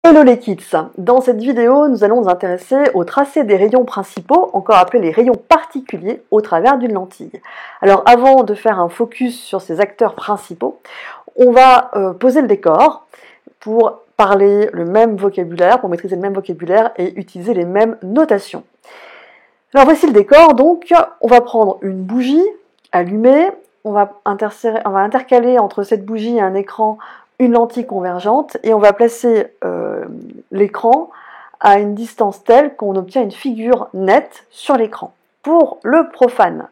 Hello les kids! Dans cette vidéo, nous allons nous intéresser au tracé des rayons principaux, encore appelés les rayons particuliers, au travers d'une lentille. Alors avant de faire un focus sur ces acteurs principaux, on va poser le décor pour parler le même vocabulaire, pour maîtriser le même vocabulaire et utiliser les mêmes notations. Alors voici le décor, donc on va prendre une bougie allumée, on va intercaler entre cette bougie et un écran une lentille convergente et on va placer l'écran à une distance telle qu'on obtient une figure nette sur l'écran. Pour le profane,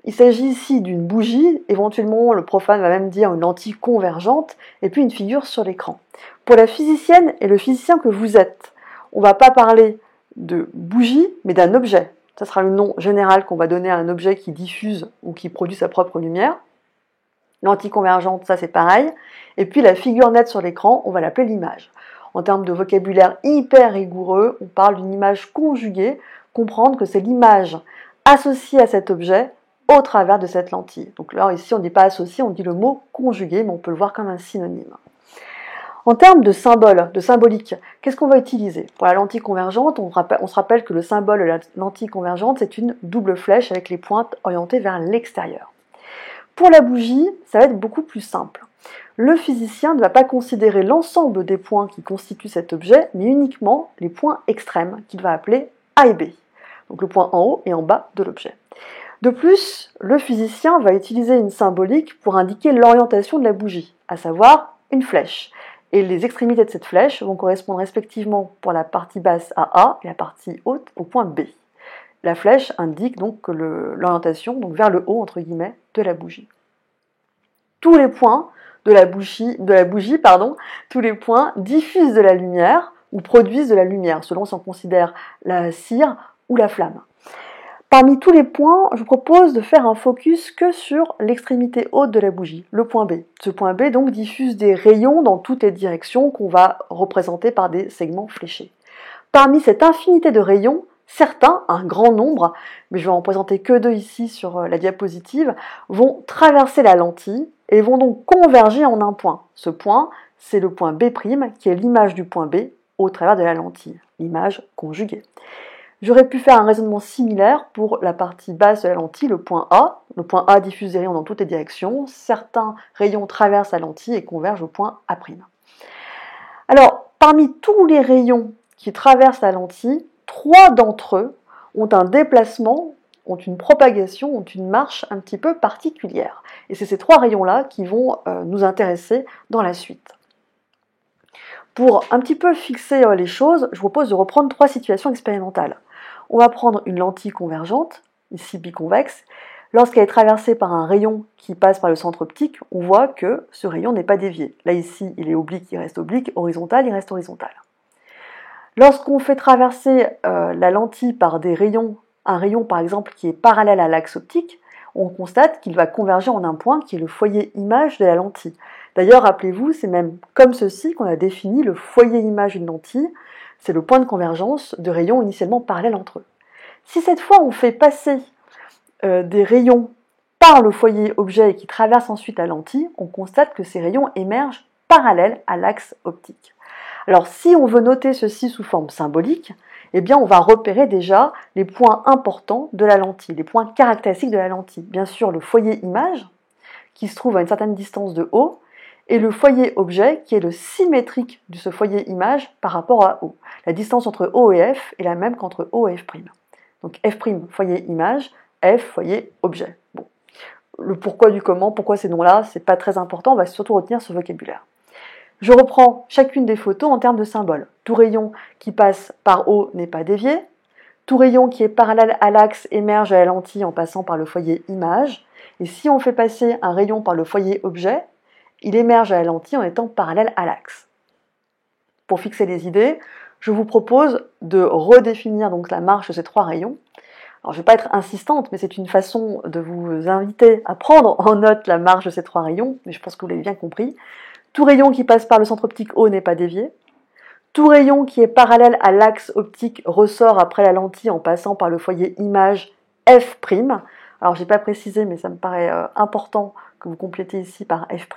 il s'agit ici d'une bougie, éventuellement le profane va même dire une lentille convergente, et puis une figure sur l'écran. Pour la physicienne et le physicien que vous êtes, on ne va pas parler de bougie, mais d'un objet. Ça sera le nom général qu'on va donner à un objet qui diffuse ou qui produit sa propre lumière. Lentille convergente, ça c'est pareil. Et puis la figure nette sur l'écran, on va l'appeler l'image. En termes de vocabulaire hyper rigoureux, on parle d'une image conjuguée, comprendre que c'est l'image associée à cet objet au travers de cette lentille. Donc là, ici, on ne dit pas associé, on dit le mot conjugué, mais on peut le voir comme un synonyme. En termes de symboles, de symbolique, qu'est-ce qu'on va utiliser? Pour la lentille convergente, on se rappelle que le symbole de la lentille convergente, c'est une double flèche avec les pointes orientées vers l'extérieur. Pour la bougie, ça va être beaucoup plus simple. Le physicien ne va pas considérer l'ensemble des points qui constituent cet objet, mais uniquement les points extrêmes qu'il va appeler A et B. Donc le point en haut et en bas de l'objet. De plus, le physicien va utiliser une symbolique pour indiquer l'orientation de la bougie, à savoir une flèche. Et les extrémités de cette flèche vont correspondre respectivement pour la partie basse à A et la partie haute au point B. La flèche indique donc l'orientation, donc vers le haut entre guillemets, de la bougie. Tous les points de la bougie, tous les points diffusent de la lumière ou produisent de la lumière, selon si on considère la cire ou la flamme. Parmi tous les points, je vous propose de faire un focus que sur l'extrémité haute de la bougie, le point B. Ce point B donc diffuse des rayons dans toutes les directions qu'on va représenter par des segments fléchés. Parmi cette infinité de rayons, certains, un grand nombre, mais je vais en présenter que deux ici sur la diapositive, vont traverser la lentille et vont donc converger en un point. Ce point, c'est le point B', qui est l'image du point B au travers de la lentille, l'image conjuguée. J'aurais pu faire un raisonnement similaire pour la partie basse de la lentille, le point A. Le point A diffuse des rayons dans toutes les directions. Certains rayons traversent la lentille et convergent au point A'. Alors, parmi tous les rayons qui traversent la lentille, 3 d'entre eux ont un déplacement, ont une propagation, ont une marche un petit peu particulière. Et c'est ces 3 rayons-là qui vont nous intéresser dans la suite. Pour un petit peu fixer les choses, je vous propose de reprendre 3 situations expérimentales. On va prendre une lentille convergente, ici biconvexe. Lorsqu'elle est traversée par un rayon qui passe par le centre optique, on voit que ce rayon n'est pas dévié. Là, ici, il est oblique, il reste oblique, horizontal, il reste horizontal. Lorsqu'on fait traverser la lentille par des rayons, un rayon par exemple qui est parallèle à l'axe optique, on constate qu'il va converger en un point qui est le foyer image de la lentille. D'ailleurs, rappelez-vous, c'est même comme ceci qu'on a défini le foyer image d'une lentille, c'est le point de convergence de rayons initialement parallèles entre eux. Si cette fois on fait passer des rayons par le foyer objet et qui traversent ensuite la lentille, on constate que ces rayons émergent parallèles à l'axe optique. Alors si on veut noter ceci sous forme symbolique, eh bien on va repérer déjà les points importants de la lentille, les points caractéristiques de la lentille. Bien sûr le foyer image, qui se trouve à une certaine distance de O, et le foyer objet, qui est le symétrique de ce foyer image par rapport à O. La distance entre O et F est la même qu'entre O et F'. Donc F', foyer image, F, foyer objet. Bon. Le pourquoi du comment, pourquoi ces noms-là, c'est pas très important, on va surtout retenir ce vocabulaire. Je reprends chacune des photos en termes de symboles. Tout rayon qui passe par O n'est pas dévié. Tout rayon qui est parallèle à l'axe émerge à la lentille en passant par le foyer image. Et si on fait passer un rayon par le foyer objet, il émerge à la lentille en étant parallèle à l'axe. Pour fixer les idées, je vous propose de redéfinir donc la marche de ces 3 rayons. Alors je ne vais pas être insistante, mais c'est une façon de vous inviter à prendre en note la marche de ces 3 rayons, mais je pense que vous l'avez bien compris. Tout rayon qui passe par le centre optique O n'est pas dévié. Tout rayon qui est parallèle à l'axe optique ressort après la lentille en passant par le foyer image F'. Alors je n'ai pas précisé, mais ça me paraît important que vous complétez ici par F'.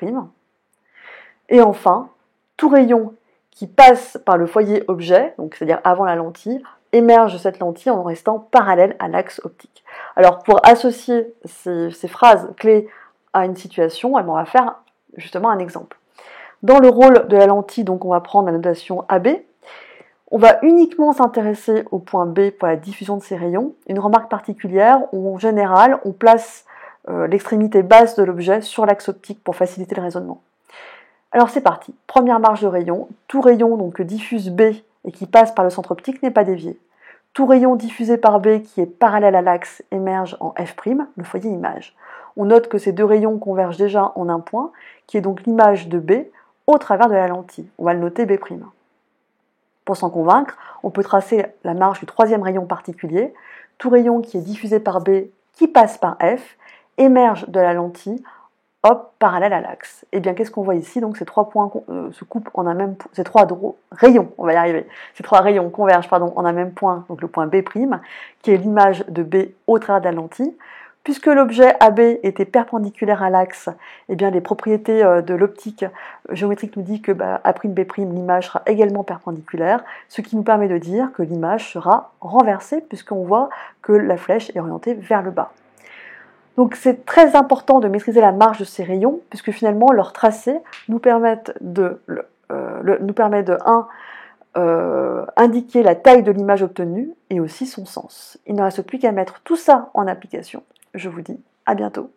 Et enfin, tout rayon qui passe par le foyer objet, donc c'est-à-dire avant la lentille, émerge de cette lentille en restant parallèle à l'axe optique. Alors pour associer ces phrases clés à une situation, on va faire justement un exemple. Dans le rôle de la lentille, donc on va prendre la notation AB. On va uniquement s'intéresser au point B pour la diffusion de ces rayons. Une remarque particulière, où en général, on place l'extrémité basse de l'objet sur l'axe optique pour faciliter le raisonnement. Alors c'est parti. Première marge de rayon. Tout rayon donc, que diffuse B et qui passe par le centre optique n'est pas dévié. Tout rayon diffusé par B qui est parallèle à l'axe émerge en F', le foyer image. On note que ces deux rayons convergent déjà en un point, qui est donc l'image de B au travers de la lentille. On va le noter B'. Pour s'en convaincre, on peut tracer la marge du troisième rayon particulier. Tout rayon qui est diffusé par B, qui passe par F, émerge de la lentille, hop, parallèle à l'axe. Et bien, qu'est-ce qu'on voit ici? Donc, ces trois points se coupent en un même point, ces trois rayons, on va y arriver. Ces trois rayons convergent, en un même point, donc le point B', qui est l'image de B au travers de la lentille. Puisque l'objet AB était perpendiculaire à l'axe, eh bien les propriétés de l'optique géométrique nous disent que A'B', l'image sera également perpendiculaire, ce qui nous permet de dire que l'image sera renversée, puisqu'on voit que la flèche est orientée vers le bas. Donc c'est très important de maîtriser la marge de ces rayons, puisque finalement leur tracé nous permet indiquer la taille de l'image obtenue et aussi son sens. Il ne reste plus qu'à mettre tout ça en application. Je vous dis à bientôt.